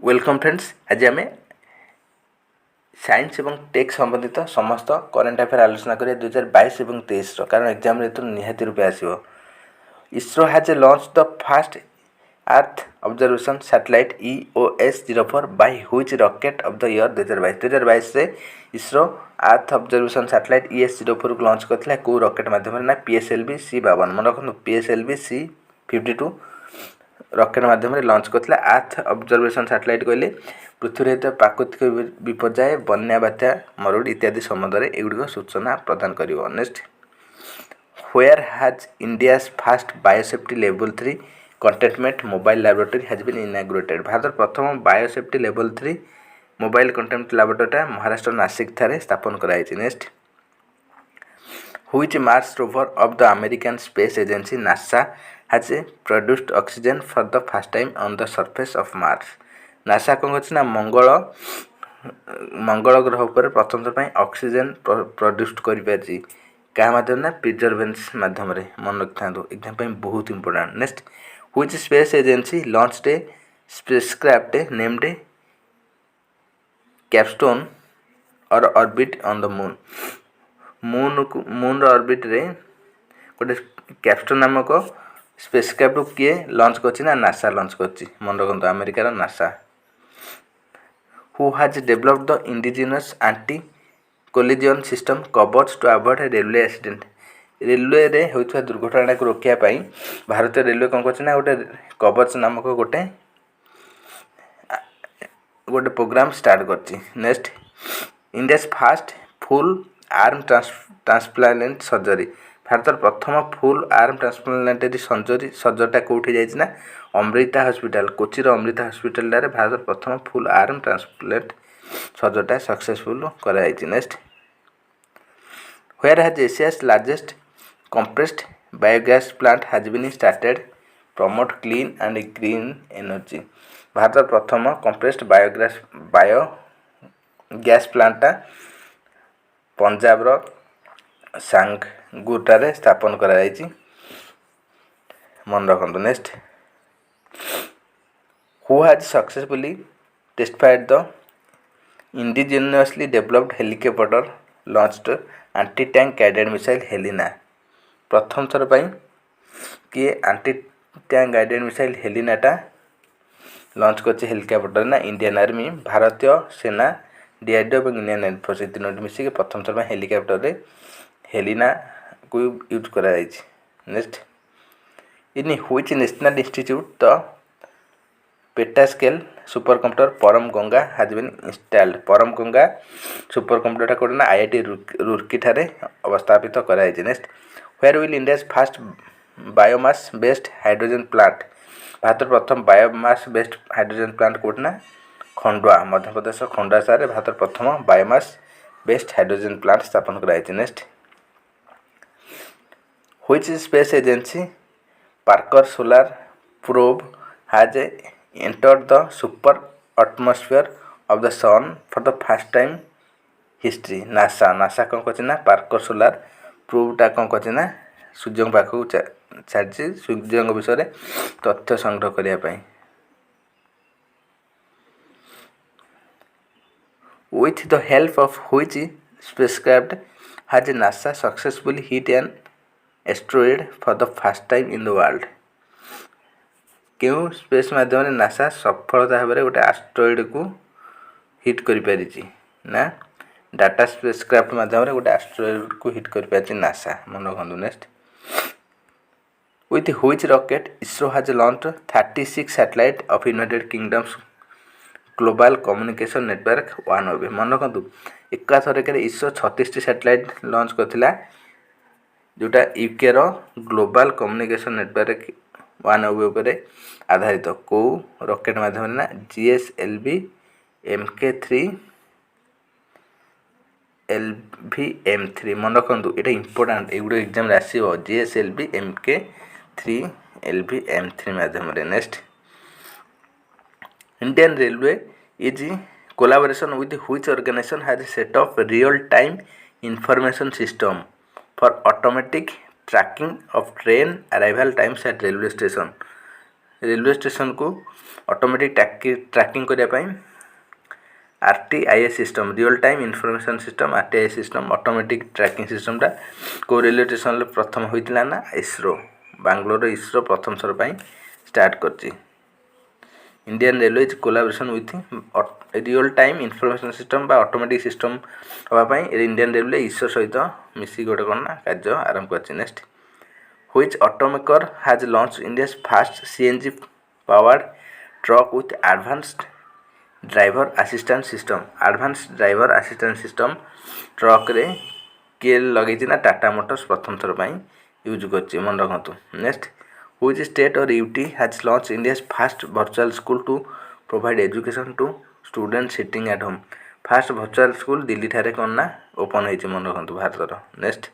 Welcome friends. आज आम science और टेक संबंधित समस्त करेन्ट अफेयर आलोचना करें 2022 और 2023 कारण एग्जाम निहाती रूपे आसो। ISRO has launch the first earth observation satellite EOS-04 by which rocket of the year 2022 से ISRO earth observation satellite EOS-04 को लॉन्च करथिला को रॉकेट माध्यम ना PSLV C52 मन रखु PSLV C52 रॉकेट माध्यम लॉन्च करथिला। अर्थ ऑब्जर्वेशन सैटेलाइट कहले पृथ्वी सहित प्राकृतिक विपर्यय बन्या बात्या मरुड़ इत्यादि समुद्र एगुड़िक सूचना प्रदान करिवो। Next, where has India's first biosafety level 3 containment mobile laboratory has been inaugurated. Bharat प्रथम biosafety level 3 mobile containment laboratory Maharashtra Nashik ठारे स्थापन कराई। Next, which Mars rover of the American Space Agency NASA has produced oxygen for the first time on the surface of Mars। NASA कौन कर मंगल ग्रह पर प्रथम थर ऑक्सीजन प्रोड्यूस कर क्या माध्यम ना प्रिजर्वेंस माध्यम मन रखि था एग्जाम बहुत important. Next, which space agency launched a spacecraft named Capstone और orbit on the moon. Moon orbit रे गोटे कैप्स्टोन नामक स्पेसक्राफ्ट को किए लॉन्च करछि ना नासा लॉन्च करछि मन रखु अमेरिकार NASA. Who has developed the indigenous anti collision system कवर्स to avoid railway accident. Railway रे होइथवा दुर्घटना को रोकिया पाई भारतीय रेलवे कौन करछि ना गोटे कवच नामक गोटे प्रोग्राम स्टार्ट करछि। Next, India's first full arm transplant surgery. Bharat प्रथम फुल आर्म ट्रांसप्लांटेरी सर्जरीटा कौटी जाइना अमृता हॉस्पिटल कोचीर अमृता हॉस्पिटल भारत प्रथम फुल आर्म ट्रांसप्लांट सर्जरीटा सक्सेसफुल कराई। Next, where has Asia's largest compressed biogas plant has been started promote clean and green energy. Bharat प्रथम कंप्रेस्ड बायोगैस प्लांटा पंजाब सांगुटारे स्थापन कराई मन रखु। Next, who has successfully testified the indigenously developed helicopter launched anti tank guided missile Helina. प्रथम थर पर किए एंटी टैंक गाइडेड मिसाइल हेलिनाटा लॉन्च कर हेलिकॉप्टर ना इंडियन आर्मी भारतीय सेना DRDO और इंडियन एयरफोर्स तीनोटी मिसिक प्रथम थर हेलिकॉप्टर हेलिना को यूज कराई। Next, in which national institute the petascale super computer Param Ganga has been installed. Param Ganga super computer कोड ना IIT रुड़की ठारे अवस्थापित कराई। Next, where will India's first biomass based hydrogen plant. Bharat प्रथम बायोमास बेस्ड हाइड्रोजन प्लांट कोड ना खंडवा मध्य प्रदेश खंडवा सारे भारत प्रथम बायोमास बेस्ड हाइड्रोजन प्लांट स्थापन कराई। Next, which space agency Parker solar probe has entered the super atmosphere of the sun for the first time history. NASA कौन कर Parker solar प्रोबटा कौन कर सूर्य पाखक छाड़ी सूर्य विषय में तथ्य संग्रह करने। With the help of which spacecraft has NASA successfully hit an asteroid for the first time in the world। क्यों स्पेस माध्यम नासा सफलता भाव गोटे एस्ट्रॉइड को हिट कर पारी ना डाटा स्पेसक्राफ्ट माध्यम गोटे एस्ट्रॉइड को हिट कर पारी नासा मन रखु। Next, with which rocket ISRO has launch 36 satellite of United kingdoms global communication network 1OB। मन रखु एका थरक इसरो 36 सैटेलाइट लॉन्च करथिला जोटा यूके रो ग्लोबल कम्युनिकेशन नेटवर्क 1OB उपर आधारित को रॉकेट माध्यम ना GSLV MK3 LVM3 मन रखु ये इंपोर्टेंट एगुड़ एग्जाम आसो GSLV MK3 LVM3 माध्यम। Next, Indian Railway is collaboration with which organization has set up real time information system for automatic tracking of train arrival times at railway station। Railway station को automatic tracking करने RTIS system real time information system RTIS system automatic tracking सिस्टमटा को railway station प्रथम होता ना इसरो बांग्लोर इसरो प्रथम थर पर स्टार्ट कर Indian railway collaboration with real time information system बा ऑटोमेटिक सिस्टम हाँपाई इंडियन रेलवे इसरो सहित मिसिक गोटे कौन ना कार्य आरंभ कर next which automaker has launch India first CNG powered truck with advanced driver assistant system truck रे किए लगे ना टाटा मोटर्स प्रथम थर पर यूज कर मन रखु next which state or UT has launch India first virtual school to provide education to student sitting at home first virtual school Delhi ठारे कौन ना ओपन होती मन रखु भारतर next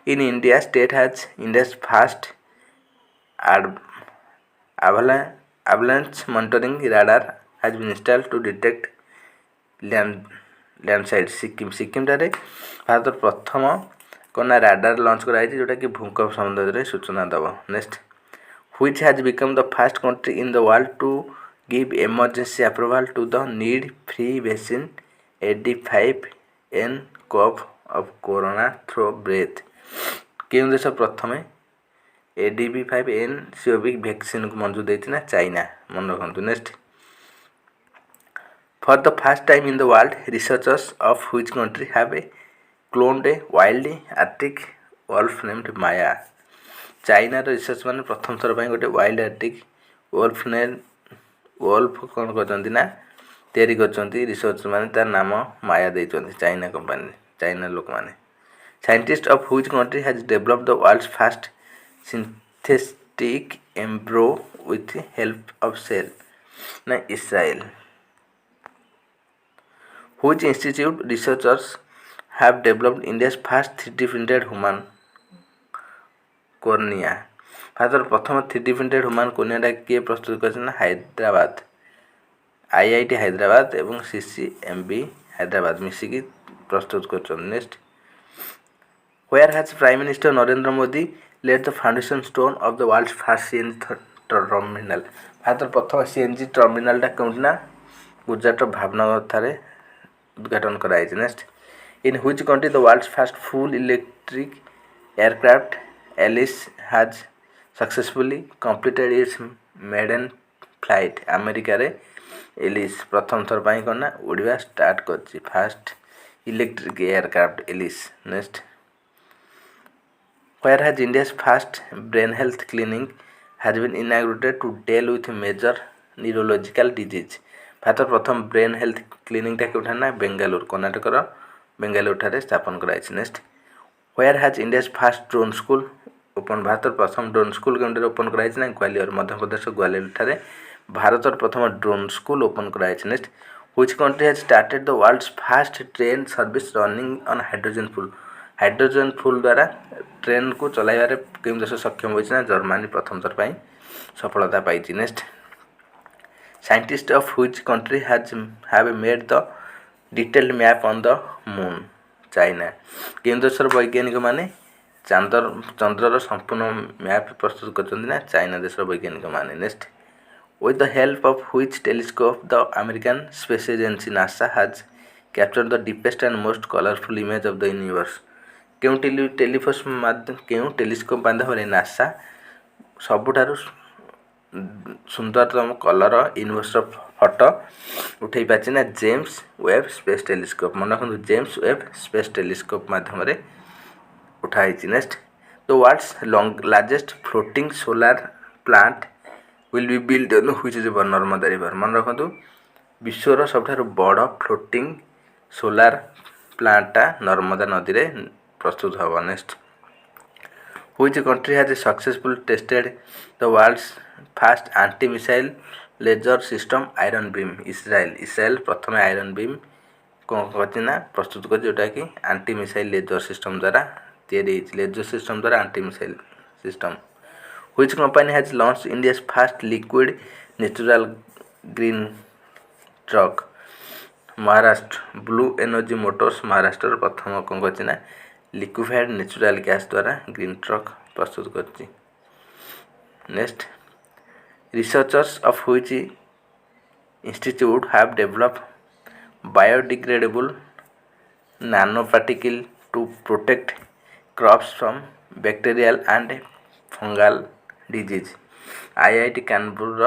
in India state has India first avalanche monitoring radar has been installed to detect landslide Sikkim ठारे भारत प्रथम कौन राडार लॉन्च कराई जोटा कि भूकंप संबंध में सूचना दब next which has become the fast country in the world to give emergency approval to the need free vaccine 85N cough of corona through breath क्यों देश प्रथम ADB5N सिओविक वैक्सीन को मंजूर देती ना चाइना मन रखु next for the first time in the world researchers of which country have cloned a wild arctic wolf named Maya China research मैंने प्रथम थर पर गोटे वाइल्ड आर्टिक वॉल्फ कौन कर रिसर्च मैंने तार नाम माया देते चाइना कंपनी चाइना लोक मैंने scientist of which country has developed the world's first synthetic embryo with help of cell na Israel which institute researchers have developed India's first 3D printed human cornea Bharat प्रथम 3D printed human cornea किए प्रस्तुत कर Hyderabad IIT Hyderabad एवं CCMB Hyderabad मिसिकी प्रस्तुत कर next where has Prime Minister Narendra Modi laid the foundation stone of the world's first CNG terminal Bharat प्रथम CNG terminal कौन ना गुजरात भावनगर ठारे उद्घाटन कराई next in which country the world's first full electric aircraft Alice has successfully completed its maiden flight America रे Alice प्रथम थर पर कौन ना उड़वा स्टार्ट कर fast electric aircraft Alice next where has India's first brain health clinic has been inaugurated to deal with major neurological disease Bharat प्रथम brain health clinic के ना बेंगालुरु कर्नाटक बेंगालुरु ठारे स्थापन कराई next where has India's first drone school open Bharat प्रथम drone school के open कराई ना ग्वालियर मध्य प्रदेश ग्वालियर ठारे भारत प्रथम ड्रोन स्कूल ओपन कराई next which country has started the world's first train service running on hydrogen full द्वारा ट्रेन को चलाइबार केउं देश सक्षम होइछना जर्मनी प्रथम थर पर सफलता पाई next scientist of which country have made the detailed map on the moon China केउं देशर वैज्ञानिक माने चंद्रर संपूर्ण मैप प्रस्तुत करछन्ती ना चाइना देशर वैज्ञानिक माने next with the help of which telescope the American Space Agency NASA has captured the deepest and most colorful image of the universe क्यों टेलीस्कोप माध्यम नासा सबुठार सुंदरतम कलर यूनिवर्स फोटो उठे पाची ना जेम्स वेब स्पेस टेलीस्कोप मन रखु James Webb space telescope माध्यम उठाई next the world's largest floating solar plant will be build on which river Narmada river मन रखु विश्वर सबठार बड़ फ्लोटिंग सोलार प्लांटा नर्मदा नदी रे प्रस्तुत होगा next which country has successful tested the world's first anti missile laser system Iron Beam Israel प्रथम Iron Beam कौन करना प्रस्तुत कर जोटा कि एंटी मिसाइल लेजर सिस्टम द्वारा लेजर सिस्टम द्वारा anti missile system which company has launch India's first liquid natural green truck Maharashtra Blue Energy Motors Maharashtra प्रथम कौन करना लिक्विफाइड नेचुरल गैस द्वारा ग्रीन ट्रक प्रस्तुत करछि next Researchers of which institute have developed biodegradable nanoparticle to protect crops from bacterial and fungal disease. IIT Kanpur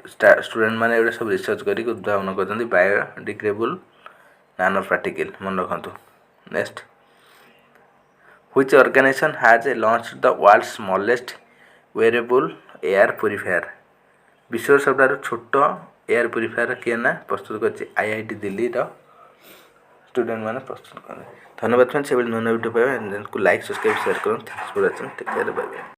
student मैंने सब research करी उद्भावन कर बायोडिग्रेडेबल नानो पार्टिकल मन रखु. Next, which organisation has launched the world smallest wearable air purifier. विश्व सबुठार छोट एयर प्यूरिफायर किए ना प्रस्तुत कर आईआईटी दिल्ली स्टूडेंट मैंने प्रस्तुत करें. धन्यवाद फ्रेंड्स. नुआ वीडियो पाइबा लाइक सब्सक्राइब शेयर करें. Thanks for watching. Take care. Bye bye.